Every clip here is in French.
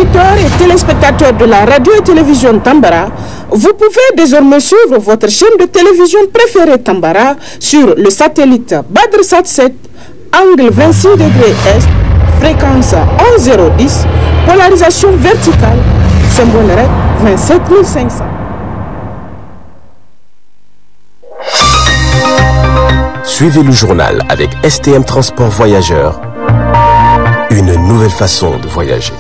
auditeurs et téléspectateurs de la radio et télévision Tambara, vous pouvez désormais suivre votre chaîne de télévision préférée Tambara sur le satellite Badrsat 7, angle 26 degrés Est, fréquence 11010, polarisation verticale, symbole REC 27500. Suivez le journal avec STM Transport Voyageurs. Une nouvelle façon de voyager.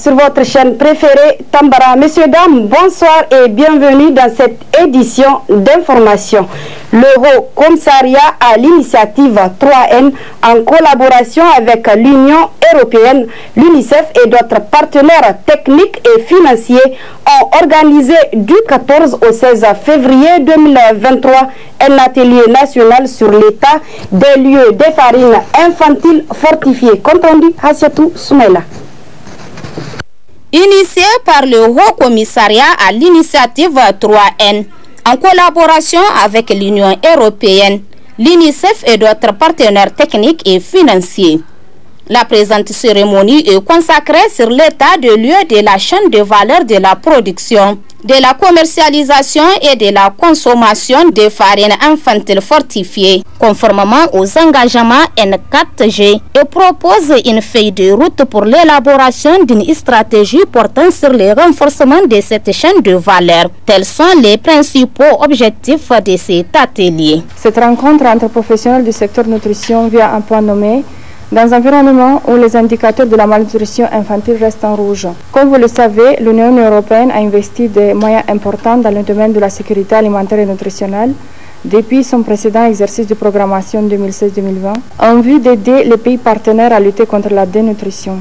Sur votre chaîne préférée Tambara. Messieurs, dames, bonsoir et bienvenue dans cette édition d'information. Le Haut Commissariat à l'initiative 3N, en collaboration avec l'Union européenne, l'UNICEF et d'autres partenaires techniques et financiers, ont organisé du 14 au 16 février 2023 un atelier national sur l'état des lieux des farines infantiles fortifiées. Compte rendu, Hassiatou Soumela. Initié par le Haut Commissariat à l'initiative 3N, en collaboration avec l'Union européenne, l'UNICEF et d'autres partenaires techniques et financiers. La présente cérémonie est consacrée sur l'état de lieu de la chaîne de valeur de la production, de la commercialisation et de la consommation des farines infantiles fortifiées, conformément aux engagements N4G, et propose une feuille de route pour l'élaboration d'une stratégie portant sur le renforcement de cette chaîne de valeur. Tels sont les principaux objectifs de cet atelier. Cette rencontre entre professionnels du secteur nutrition vient un point nommé dans un environnement où les indicateurs de la malnutrition infantile restent en rouge. Comme vous le savez, l'Union européenne a investi des moyens importants dans le domaine de la sécurité alimentaire et nutritionnelle depuis son précédent exercice de programmation 2016-2020 en vue d'aider les pays partenaires à lutter contre la dénutrition.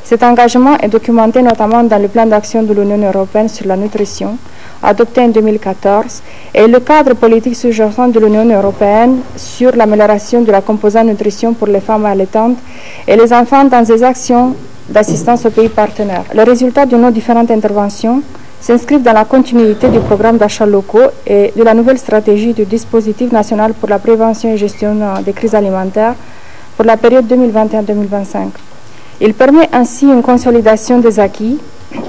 Cet engagement est documenté notamment dans le plan d'action de l'Union européenne sur la nutrition, adopté en 2014, et le cadre politique sous-jacent de l'Union européenne sur l'amélioration de la composante nutrition pour les femmes allaitantes et les enfants dans des actions d'assistance aux pays partenaires. Les résultats de nos différentes interventions s'inscrivent dans la continuité du programme d'achats locaux et de la nouvelle stratégie du dispositif national pour la prévention et gestion des crises alimentaires pour la période 2021-2025. Il permet ainsi une consolidation des acquis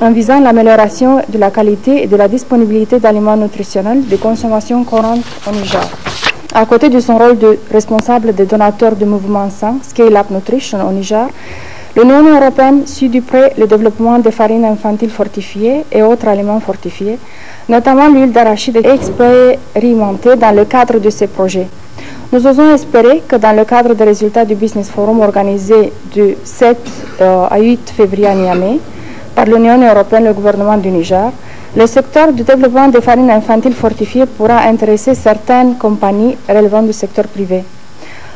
en visant l'amélioration de la qualité et de la disponibilité d'aliments nutritionnels de consommation courante au Niger. À côté de son rôle de responsable des donateurs du mouvement sain, Scale Up Nutrition au Niger, l'Union européenne suit du près le développement des farines infantiles fortifiées et autres aliments fortifiés, notamment l'huile d'arachide expérimentée dans le cadre de ces projets. Nous osons espérer que dans le cadre des résultats du Business Forum organisé du 7 à 8 février à Niamey par l'Union européenne et le gouvernement du Niger, le secteur du développement des farines infantiles fortifiées pourra intéresser certaines compagnies relevant du secteur privé.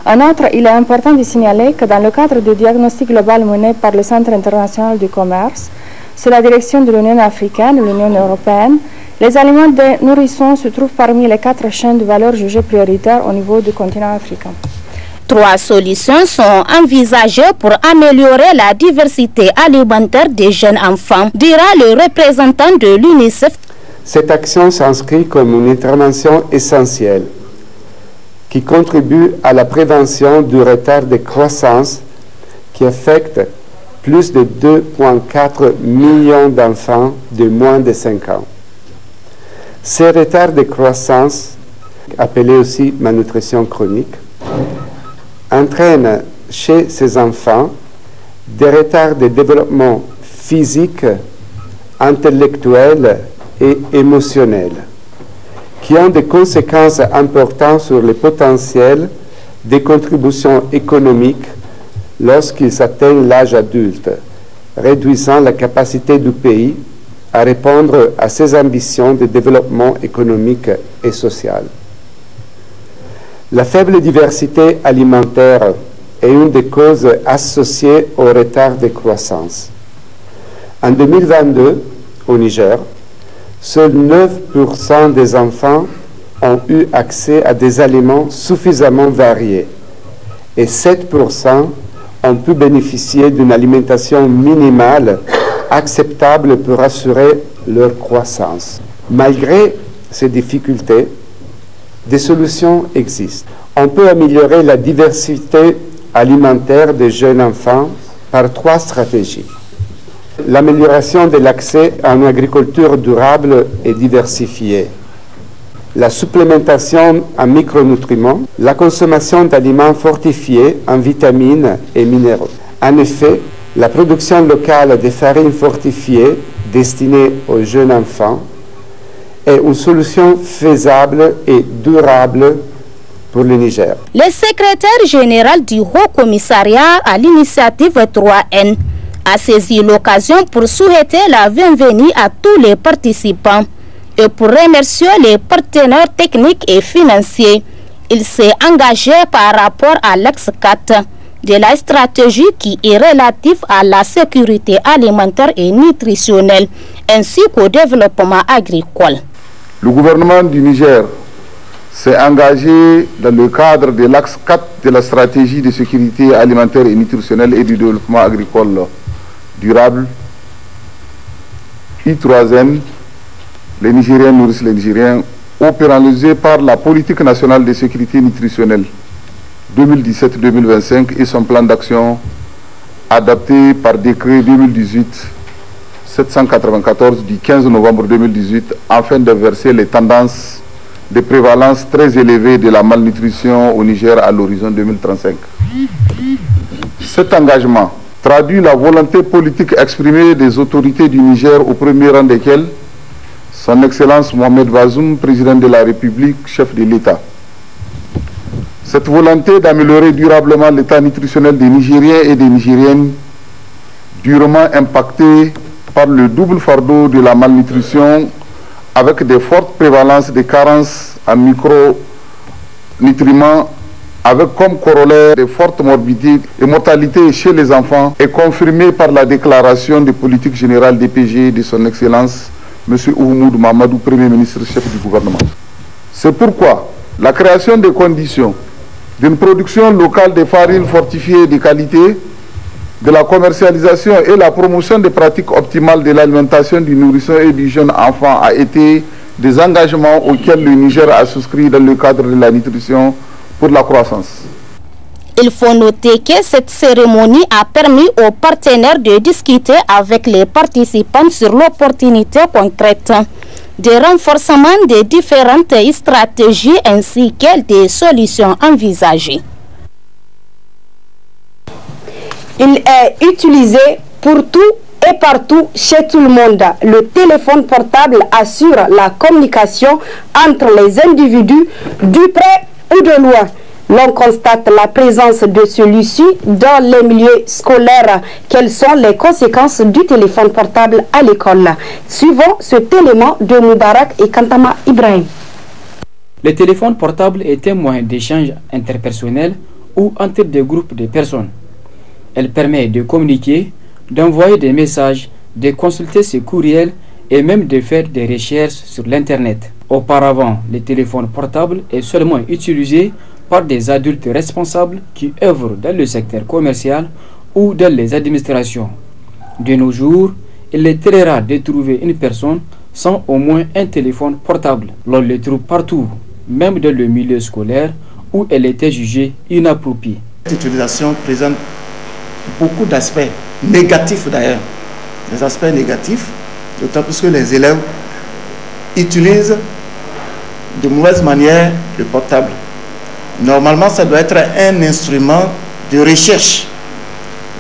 En outre, il est important de signaler que dans le cadre du diagnostic global mené par le Centre international du commerce, sous la direction de l'Union africaine et de l'Union européenne, les aliments des nourrissons se trouvent parmi les 4 chaînes de valeur jugées prioritaires au niveau du continent africain. 3 solutions sont envisagées pour améliorer la diversité alimentaire des jeunes enfants, dira le représentant de l'UNICEF. Cette action s'inscrit comme une intervention essentielle qui contribue à la prévention du retard de croissance qui affecte plus de 2,4 millions d'enfants de moins de 5 ans. Ces retards de croissance, appelés aussi malnutrition chronique, entraînent chez ces enfants des retards de développement physique, intellectuel et émotionnel, qui ont des conséquences importantes sur le potentiel des contributions économiques lorsqu'ils atteignent l'âge adulte, réduisant la capacité du pays à répondre à ses ambitions de développement économique et social. La faible diversité alimentaire est une des causes associées au retard de croissance. En 2022, au Niger, seuls 9% des enfants ont eu accès à des aliments suffisamment variés et 7% ont pu bénéficier d'une alimentation minimale acceptable pour assurer leur croissance. Malgré ces difficultés, des solutions existent. On peut améliorer la diversité alimentaire des jeunes enfants par 3 stratégies. L'amélioration de l'accès à une agriculture durable et diversifiée, la supplémentation en micronutriments, la consommation d'aliments fortifiés en vitamines et minéraux. En effet, la production locale de farines fortifiées destinées aux jeunes enfants est une solution faisable et durable pour le Niger. Le secrétaire général du Haut Commissariat à l'initiative 3N a saisi l'occasion pour souhaiter la bienvenue à tous les participants et pour remercier les partenaires techniques et financiers. Il s'est engagé par rapport à l'axe 4 de la stratégie qui est relative à la sécurité alimentaire et nutritionnelle ainsi qu'au développement agricole. Le gouvernement du Niger s'est engagé dans le cadre de l'axe 4 de la stratégie de sécurité alimentaire et nutritionnelle et du développement agricole durable, I3N, les Nigériens nourrissent les Nigériens, opérationnalisé par la politique nationale de sécurité nutritionnelle 2017-2025 et son plan d'action adapté par décret 2018-794 du 15 novembre 2018 afin d'inverser les tendances de prévalence très élevée de la malnutrition au Niger à l'horizon 2035. Cet engagement traduit la volonté politique exprimée des autorités du Niger, au premier rang desquelles Son Excellence Mohamed Bazoum, président de la République, chef de l'État. Cette volonté d'améliorer durablement l'état nutritionnel des Nigériens et des Nigériennes, durement impactés par le double fardeau de la malnutrition, avec des fortes prévalences de carences en micronutriments, avec comme corollaire de fortes morbidités et mortalités chez les enfants, est confirmée par la déclaration de politique générale DPG de son Excellence M. Oumoud Mamadou, Premier ministre chef du gouvernement. C'est pourquoi la création des conditions d'une production locale de farines fortifiées de qualité, de la commercialisation et la promotion des pratiques optimales de l'alimentation du nourrisson et du jeune enfant a été des engagements auxquels le Niger a souscrit dans le cadre de la nutrition pour la croissance. Il faut noter que cette cérémonie a permis aux partenaires de discuter avec les participants sur l'opportunité concrète de renforcement des différentes stratégies ainsi que des solutions envisagées. Il est utilisé pour tout et partout chez tout le monde. Le téléphone portable assure la communication entre les individus du près ou de loin. L'on constate la présence de celui-ci dans les milieux scolaires. Quelles sont les conséquences du téléphone portable à l'école? Suivons cet élément de Moubarak et Kantama Ibrahim. Le téléphone portable est un moyen d'échange interpersonnel ou entre des groupes de personnes. Elle permet de communiquer, d'envoyer des messages, de consulter ses courriels et même de faire des recherches sur l'Internet. Auparavant, le téléphone portable est seulement utilisé par des adultes responsables qui œuvrent dans le secteur commercial ou dans les administrations. De nos jours, il est très rare de trouver une personne sans au moins un téléphone portable. L'on le trouve partout, même dans le milieu scolaire où elle était jugée inappropriée. Cette utilisation présente beaucoup d'aspects négatifs d'ailleurs. Des aspects négatifs, d'autant plus que les élèves utilisent de mauvaise manière le portable. Normalement, ça doit être un instrument de recherche,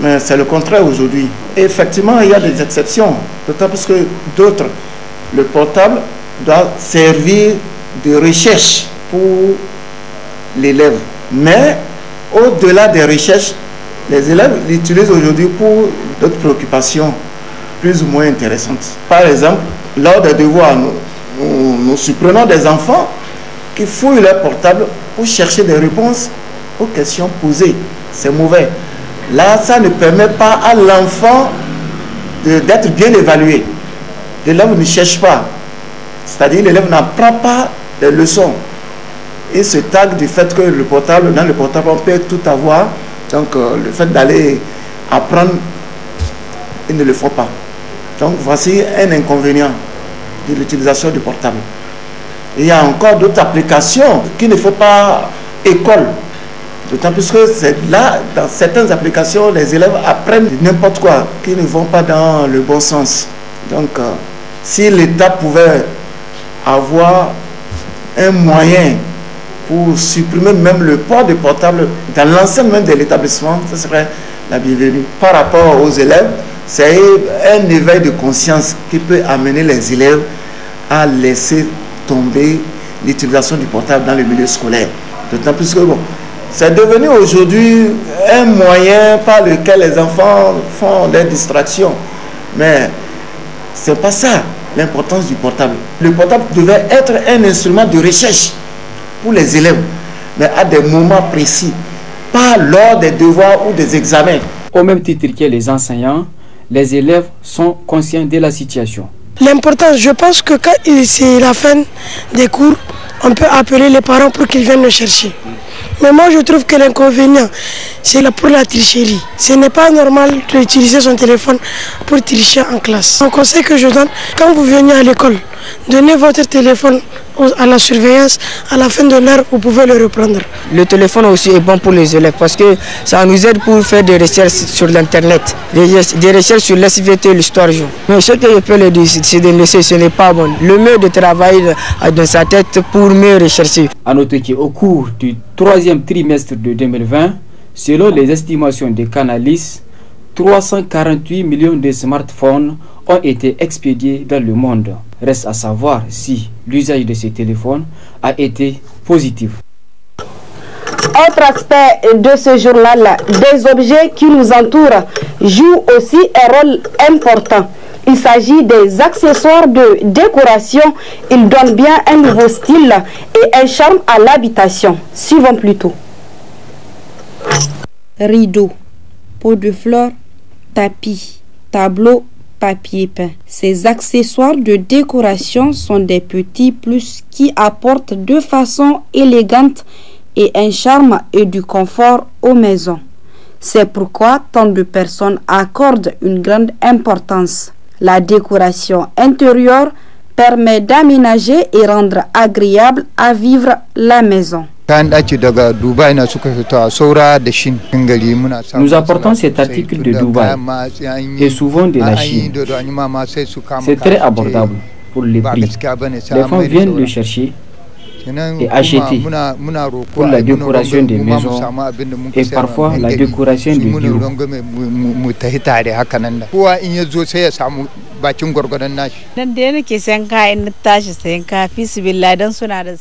mais c'est le contraire aujourd'hui. Et effectivement, il y a des exceptions, d'autant plus que d'autres, le portable doit servir de recherche pour l'élève. Mais au-delà des recherches, les élèves l'utilisent aujourd'hui pour d'autres préoccupations plus ou moins intéressantes. Par exemple, lors des devoirs, nous surprenons des enfants qui fouillent leur portable pour chercher des réponses aux questions posées. C'est mauvais. Là, ça ne permet pas à l'enfant d'être bien évalué. L'élève ne cherche pas. C'est-à-dire l'élève n'apprend pas les leçons. Il se targue du fait que dans le portable, on peut tout avoir. Donc, le fait d'aller apprendre, il ne le faut pas. Donc, voici un inconvénient de l'utilisation du portable. Il y a encore d'autres applications qu'il ne faut pas école. D'autant plus que c'est là, dans certaines applications, les élèves apprennent n'importe quoi, qui ne vont pas dans le bon sens. Donc, si l'État pouvait avoir un moyen pour supprimer même le port de portable dans l'ensemble même de l'établissement, ce serait la bienvenue. Par rapport aux élèves, c'est un éveil de conscience qui peut amener les élèves à laisser tomber l'utilisation du portable dans le milieu scolaire. D'autant plus que c'est devenu aujourd'hui un moyen par lequel les enfants font des distractions. Mais ce n'est pas ça l'importance du portable. Le portable devait être un instrument de recherche pour les élèves, mais à des moments précis, pas lors des devoirs ou des examens. Au même titre que les enseignants, les élèves sont conscients de la situation. L'importance, je pense que quand c'est la fin des cours, on peut appeler les parents pour qu'ils viennent le chercher. Mais moi, je trouve que l'inconvénient, c'est pour la tricherie. Ce n'est pas normal d'utiliser son téléphone pour tricher en classe. Un conseil que je donne, quand vous venez à l'école, donnez votre téléphone à la surveillance. À la fin de l'heure, vous pouvez le reprendre. Le téléphone aussi est bon pour les élèves parce que ça nous aide pour faire des recherches sur l'Internet, des recherches sur l'SVT, l'histoire géo. Mais ce que je peux le dire, c'est de laisser, ce n'est pas bon. Le mieux de travailler dans sa tête pour mieux rechercher. À noter qu'au cours du troisième trimestre de 2020, selon les estimations de Canalys, 348 millions de smartphones ont été expédiés dans le monde. Reste à savoir si l'usage de ces téléphones a été positif. Autre aspect de ce journal, des objets qui nous entourent jouent aussi un rôle important. Il s'agit des accessoires de décoration. Ils donnent bien un nouveau style et un charme à l'habitation. Suivons plutôt. Rideaux, pots de fleurs, tapis, tableaux, papier peint. Ces accessoires de décoration sont des petits plus qui apportent de façon élégante et un charme et du confort aux maisons. C'est pourquoi tant de personnes accordent une grande importance. La décoration intérieure permet d'aménager et rendre agréable à vivre la maison. Nous apportons cet article de Dubaï et souvent de la Chine. C'est très abordable pour les prix. Les femmes viennent le chercher et acheter pour la décoration des maisons et parfois la décoration du bureau.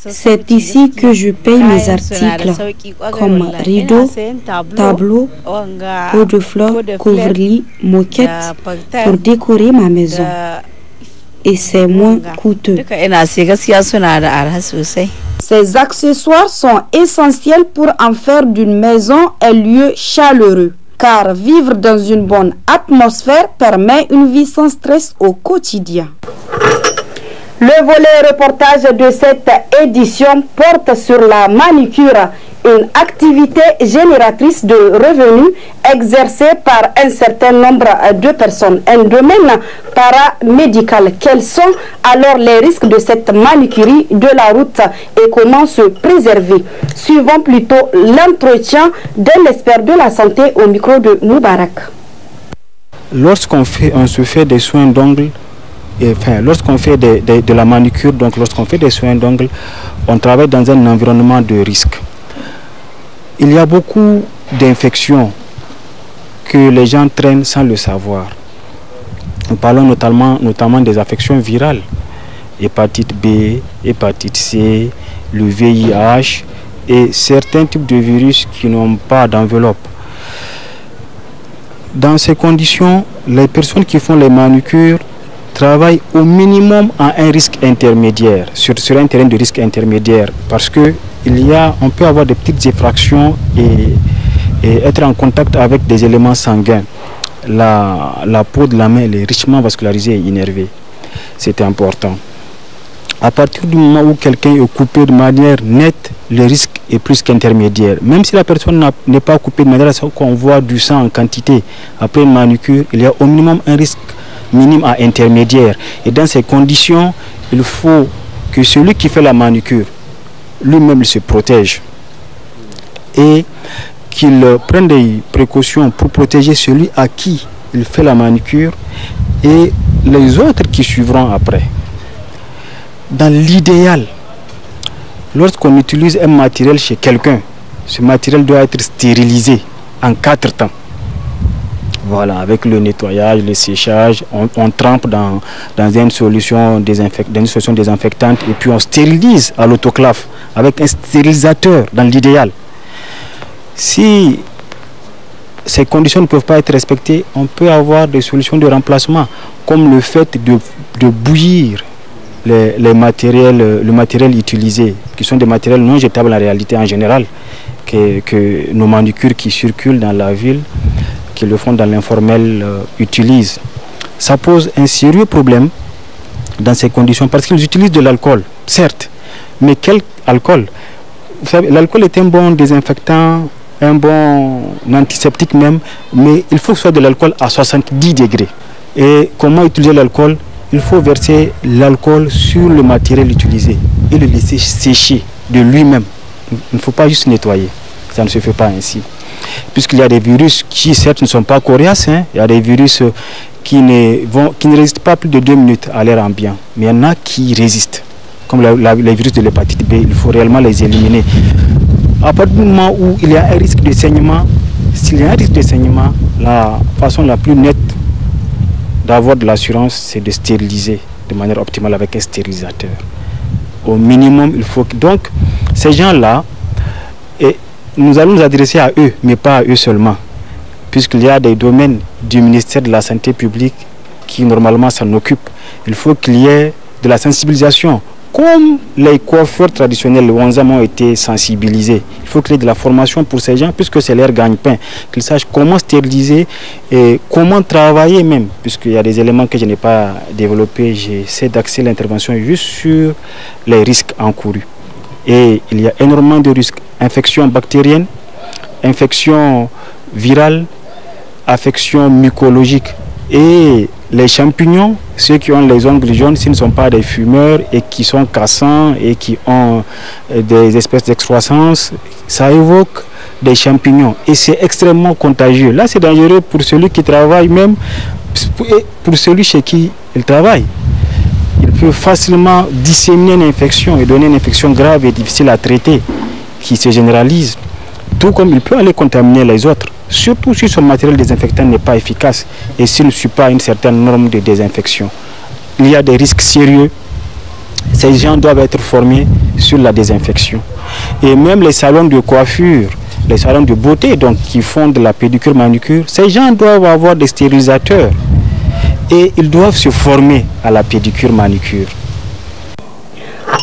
C'est ici que je paye mes articles comme rideaux, tableaux, pots de fleurs, couvre-lit, moquettes pour décorer ma maison. Et c'est moins coûteux. Ces accessoires sont essentiels pour en faire d'une maison un lieu chaleureux. Car vivre dans une bonne atmosphère permet une vie sans stress au quotidien. Le volet reportage de cette édition porte sur la manucure, une activité génératrice de revenus exercée par un certain nombre de personnes. Un domaine paramédical. Quels sont alors les risques de cette manucurie de la route et comment se préserver? Suivons plutôt l'entretien d'un expert de la santé au micro de Moubarak. Lorsqu'on se fait des soins d'ongles, lorsqu'on fait de la manucure, donc lorsqu'on fait des soins d'ongles, on travaille dans un environnement de risque. Il y a beaucoup d'infections que les gens traînent sans le savoir. Nous parlons notamment des infections virales, hépatite B, hépatite C, le VIH et certains types de virus qui n'ont pas d'enveloppe. Dans ces conditions, les personnes qui font les manucures travaillent au minimum à un risque intermédiaire, sur un terrain de risque intermédiaire, parce que on peut avoir des petites effractions et être en contact avec des éléments sanguins. La peau de la main elle est richement vascularisée et innervée. C'est important. À partir du moment où quelqu'un est coupé de manière nette, le risque est plus qu'intermédiaire. Même si la personne n'est pas coupée de manière à ce qu'on voit du sang en quantité, après une manucure, il y a au minimum un risque minime à intermédiaire. Et dans ces conditions, il faut que celui qui fait la manucure, lui-même se protège. Et qu'il prenne des précautions pour protéger celui à qui il fait la manucure et les autres qui suivront après. Dans l'idéal, lorsqu'on utilise un matériel chez quelqu'un, ce matériel doit être stérilisé en 4 temps. Voilà, avec le nettoyage, le séchage, on trempe dans une solution désinfectante et puis on stérilise à l'autoclave avec un stérilisateur dans l'idéal. Si ces conditions ne peuvent pas être respectées, on peut avoir des solutions de remplacement, comme le fait de bouillir le matériel utilisé, qui sont des matériels non jetables en réalité en général, que nos manucures qui circulent dans la ville, qui le font dans l'informel, utilisent. Ça pose un sérieux problème dans ces conditions, parce qu'ils utilisent de l'alcool, certes, mais quel alcool? Vous savez, l'alcool est un bon désinfectant, un bon antiseptique même, mais il faut que ce soit de l'alcool à 70 degrés. Et comment utiliser l'alcool? Il faut verser l'alcool sur le matériel utilisé et le laisser sécher de lui-même. Il ne faut pas juste nettoyer, ça ne se fait pas ainsi. Puisqu'il y a des virus qui certes ne sont pas coriaces, il y a des virus qui ne résistent pas plus de 2 minutes à l'air ambiant, mais il y en a qui résistent, comme les virus de l'hépatite B, il faut réellement les éliminer. À partir du moment où il y a un risque de saignement, s'il y a un risque de saignement, la façon la plus nette d'avoir de l'assurance, c'est de stériliser de manière optimale avec un stérilisateur. Au minimum, il faut que... Donc, ces gens-là, nous allons nous adresser à eux, mais pas à eux seulement, puisqu'il y a des domaines du ministère de la Santé publique qui normalement s'en occupent. Il faut qu'il y ait de la sensibilisation. Comme les coiffeurs traditionnels, les Wanzam ont été sensibilisés, il faut qu'il y ait de la formation pour ces gens, puisque c'est leur gagne-pain, qu'ils sachent comment stériliser et comment travailler même, puisqu'il y a des éléments que je n'ai pas développés, j'essaie d'axer l'intervention juste sur les risques encourus. Et il y a énormément de risques, infection bactérienne, infection virale, infection mycologique. Et les champignons, ceux qui ont les ongles jaunes, s'ils ne sont pas des fumeurs et qui sont cassants et qui ont des espèces d'excroissance, ça évoque des champignons et c'est extrêmement contagieux. Là, c'est dangereux pour celui qui travaille, même pour celui chez qui il travaille. Il peut facilement disséminer une infection et donner une infection grave et difficile à traiter qui se généralise, tout comme il peut aller contaminer les autres. Surtout si son matériel désinfectant n'est pas efficace et s'il ne suit pas une certaine norme de désinfection. Il y a des risques sérieux. Ces gens doivent être formés sur la désinfection. Et même les salons de coiffure, les salons de beauté donc, qui font de la pédicure manucure, ces gens doivent avoir des stérilisateurs et ils doivent se former à la pédicure manucure.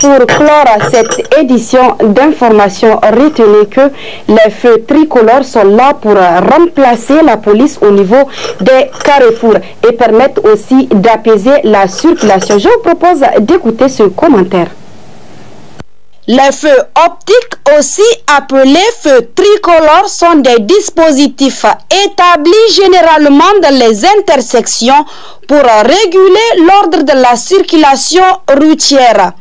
Pour clore cette édition d'information, retenez que les feux tricolores sont là pour remplacer la police au niveau des carrefours et permettent aussi d'apaiser la circulation. Je vous propose d'écouter ce commentaire. Les feux optiques, aussi appelés feux tricolores, sont des dispositifs établis généralement dans les intersections pour réguler l'ordre de la circulation routière.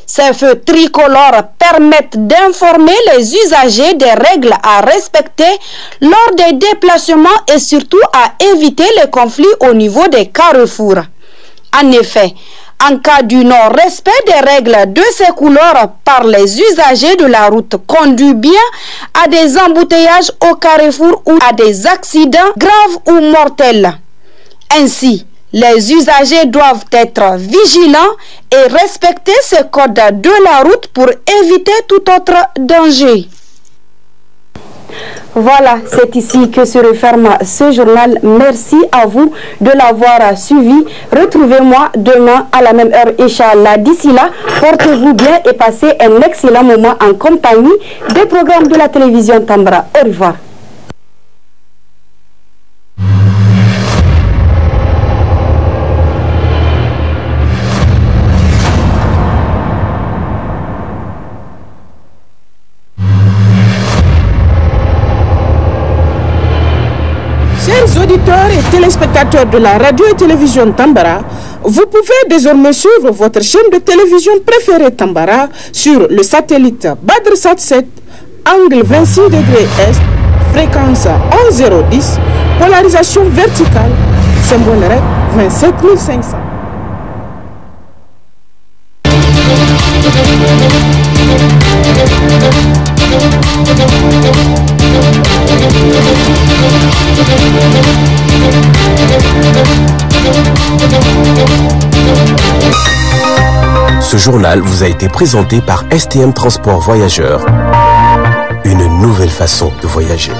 Ces feux tricolores permettent d'informer les usagers des règles à respecter lors des déplacements et surtout à éviter les conflits au niveau des carrefours. En effet, en cas du non-respect des règles de ces couleurs par les usagers de la route, conduit bien à des embouteillages au carrefour ou à des accidents graves ou mortels. Ainsi, les usagers doivent être vigilants et respecter ces codes de la route pour éviter tout autre danger. Voilà, c'est ici que se referme ce journal. Merci à vous de l'avoir suivi. Retrouvez-moi demain à la même heure, Inch'Allah. D'ici là, portez-vous bien et passez un excellent moment en compagnie des programmes de la télévision Tambara. Au revoir. Chers auditeurs et téléspectateurs de la radio et télévision Tambara, vous pouvez désormais suivre votre chaîne de télévision préférée Tambara sur le satellite BadrSat 7, angle 26 degrés Est, fréquence 11010, polarisation verticale, symbole REC 27500. Ce journal vous a été présenté par STM Transport Voyageurs. Une nouvelle façon de voyager.